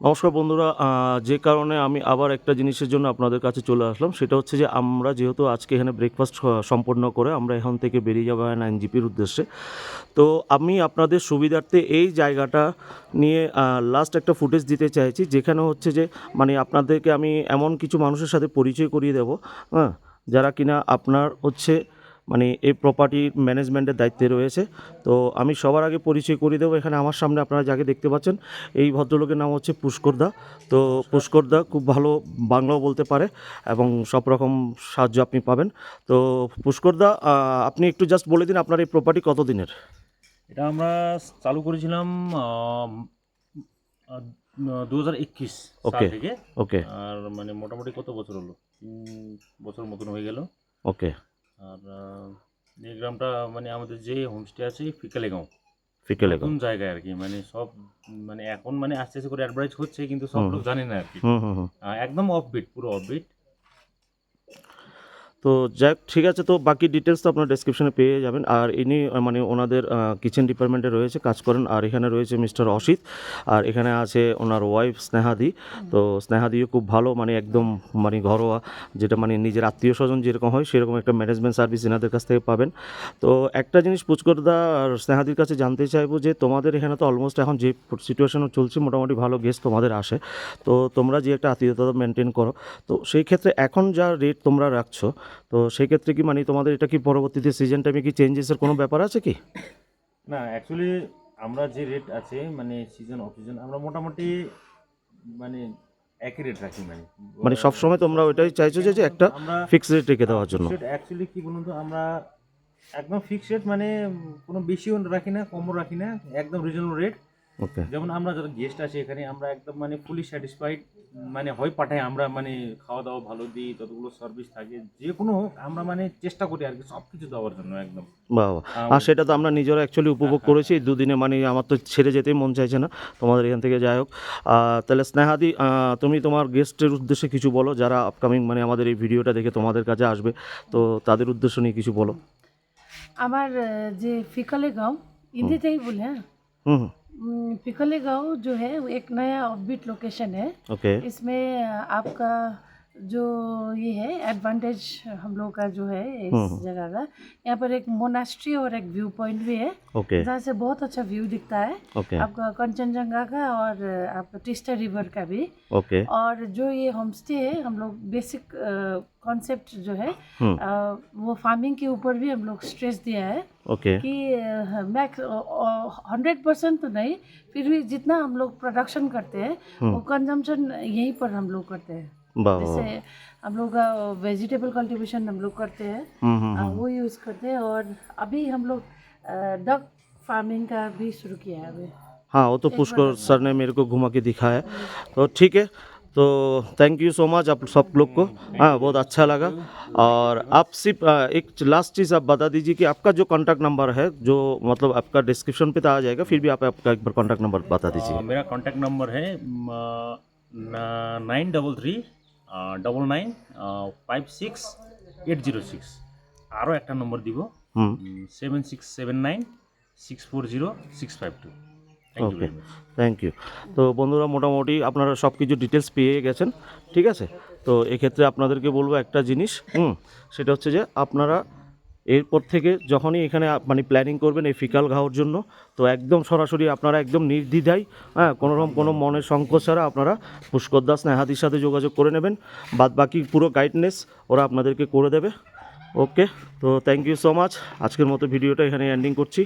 নমস্কার বন্ধুরা, যে কারণে আমি আবার একটা জিনিসের জন্য আপনাদের কাছে চলে আসলাম, সেটা হচ্ছে যে আমরা যেহেতু আজকে এখানে ব্রেকফাস্ট সম্পন্ন করে আমরা এখান থেকে বেরিয়ে যাবো এনজিপির উদ্দেশ্যে। তো আমি আপনাদের সুবিধার্থে এই জায়গাটা নিয়ে লাস্ট একটা ফুটেজ দিতে চাইছি, যেখানে হচ্ছে যে মানে আপনাদেরকে আমি এমন কিছু মানুষের সাথে পরিচয় করিয়ে দেবো, হ্যাঁ, যারা কিনা আপনার হচ্ছে মানে এই প্রপার্টির ম্যানেজমেন্টের দায়িত্বে রয়েছে। তো আমি সবার আগে পরিচয় করিয়ে দেবো। এখানে আমার সামনে আপনারা যাকে দেখতে পাচ্ছেন, এই ভদ্রলোকের নাম হচ্ছে পুষ্কর দা। তো পুষ্কর দা খুব ভালো বাংলাও বলতে পারে এবং সব রকম সাহায্য আপনি পাবেন। তো পুষ্কর দা, আপনি একটু জাস্ট বলে দিন আপনার এই প্রপার্টি কত দিনের? এটা আমরা চালু করেছিলাম 2021 সাল ওকে থেকে। ওকে আর মানে মোটামুটি কত বছর হলো, 3 বছর মতন হয়ে গেল। ওকে আর এই গ্রামটা মানে আমাদের যে হোমস্টে আছে ফিকালেগাঁও, ফিকেলেগাঁও। নতুন জায়গায় আর কি। মানে সব মানে এখন মানে আস্তে আস্তে করে অ্যাডভার্টাইজ হচ্ছে, কিন্তু সব হুম লোক জানে না আর কি। হুম হুম হুম। একদম অফবিট, পুরো অফবিট। তো যাক, ঠিক আছে, তো বাকি ডিটেলস তো আপনার ডেসক্রিপশনে পেয়ে যাবেন। আর ইনি মানে ওনাদের কিচেন ডিপার্টমেন্টে রয়েছে, কাজ করেন। আর এখানে রয়েছে মিস্টার অসিত, আর এখানে আছে ওনার ওয়াইফ স্নেহাদি। তো স্নেহাদিও খুব ভালো, মানে একদম মানে ঘরোয়া, যেটা মানে নিজের আত্মীয় স্বজন যেরকম হয় সেরকম একটা ম্যানেজমেন্ট সার্ভিস এনাদের কাছ থেকে পাবেন। তো একটা জিনিস পুচকরদা আর স্নেহাদির কাছে জানতে চাইবো যে তোমাদের এখানে তো অলমোস্ট এখন যে সিচুয়েশনও চলছে, মোটামুটি ভালো গেস্ট তোমাদের আসে। তো তোমরা যে একটা আত্মীয়তা মেনটেন করো, তো সেই ক্ষেত্রে এখন যা রেট তোমরা রাখছো, তো সেই ক্ষেত্রে কি মানে তোমাদের এটা কি পরবর্তীতে সিজন টাইমে কি চেঞ্জেসের কোনো ব্যাপার আছে কি? না, অ্যাকচুয়ালি আমরা যে রেট আছে মানে সিজন অফ সিজন আমরা মোটামুটি মানে একই রেট রাখি। মানে সবসময় তোমরা ওইটাই চাইছো যে একটা আমরা ফিক্সড রেট রেখে দেওয়ার জন্য? ফিক্সড অ্যাকচুয়ালি কি বলুন তো, আমরা একদম ফিক্সড রেট মানে কোনো বেশিও রাখি না, কমও রাখি না, একদম রিজনেবল রেট। ওকে যেমন আমরা যারা গেস্ট আছে এখানে আমরা একদম মানে ফুলি স্যাটিসফাইড, মানে হয় পাঠাই আমরা, মানে খাওয়া দাওয়া ভালো দিই, যতগুলো সার্ভিস থাকে যে কোনো হোক, আমরা মানে চেষ্টা করি আর কি সব কিছু দেওয়ার জন্য একদম। বাবা, আর সেটা তো আমরা নিজেরা অ্যাকচুয়ালি উপভোগ করেছি এই দুদিনে, মানে আমার তো ছেড়ে যেতেই মন চাইছে না তোমাদের এখান থেকে। যাই হোক, তাহলে স্নেহাদি, তুমি তোমার গেস্টের উদ্দেশ্যে কিছু বলো, যারা আপকামিং মানে আমাদের এই ভিডিওটা দেখে তোমাদের কাছে আসবে, তো তাদের উদ্দেশ্য নিয়ে কিছু বলো। আমার যে फिकलेगांव हिंदी ही बोले हैं। হুম হুম। फिकलेगांव जो है वो एक नया ऑफबीट लोकेशन है। ओके इसमें आपका जो ये है एडवांटेज हम लोग का जो है इस जगह का, यहाँ पर एक मोनास्ट्री और एक व्यू पॉइंट भी है, ओके जहाँ से बहुत अच्छा व्यू दिखता है ओके आपका कंचनजंगा का और आपका टिस्टा रिवर का भी। ओके और जो ये होम स्टे है, हम लोग बेसिक कॉन्सेप्ट जो है वो फार्मिंग के ऊपर भी हम लोग स्ट्रेस दिया है ओके कि मैक्स 100% तो नहीं, फिर भी जितना हम लोग प्रोडक्शन करते हैं वो कंजम्पशन यहीं पर हम लोग करते हैं। वाह जैसे हम लोग का वेजिटेबल कल्टीवेशन हम लोग करते हैं, वो यूज़ करते हैं। और अभी हम लोग डक फार्मिंग का भी शुरू किया है अभी। हाँ, वो तो पुष्कर सर ने मेरे को घुमा के दिखाया। तो ठीक है, तो थैंक यू सो मच आप सब लोग को। हाँ, बहुत अच्छा लगा। और आप सिर्फ एक लास्ट चीज़ आप बता दीजिए कि आपका जो कॉन्टैक्ट नंबर है, जो मतलब आपका डिस्क्रिप्शन पे तो आ जाएगा, फिर भी आप आपका एक बार कॉन्टैक्ट नंबर बता दीजिए। मेरा कॉन्टैक्ट नंबर है 933956 আরও একটা নম্বর দিব, 7679640652। ওকে, থ্যাংক ইউ। তো বন্ধুরা, মোটামুটি আপনারা সব কিছু ডিটেলস পেয়ে গেছেন, ঠিক আছে? তো এক্ষেত্রে আপনাদেরকে বলবো একটা জিনিস, সেটা হচ্ছে যে আপনারা এরপর থেকে যখনই এখানে মানে প্ল্যানিং করবেন এই ফিকালগাঁওর জন্য, তো একদম সরাসরি আপনারা একদম নির্দ্বিধায়, হ্যাঁ, কোনোরকম কোনো মনের সংকোচ ছাড়া আপনারা পুষ্কর দাস স্নেহাদির সাথে যোগাযোগ করে নেবেন। বাদ বাকি পুরো গাইডনেস ওরা আপনাদেরকে করে দেবে। ওকে, তো থ্যাংক ইউ সো মাচ। আজকের মতো ভিডিওটা এখানে এন্ডিং করছি।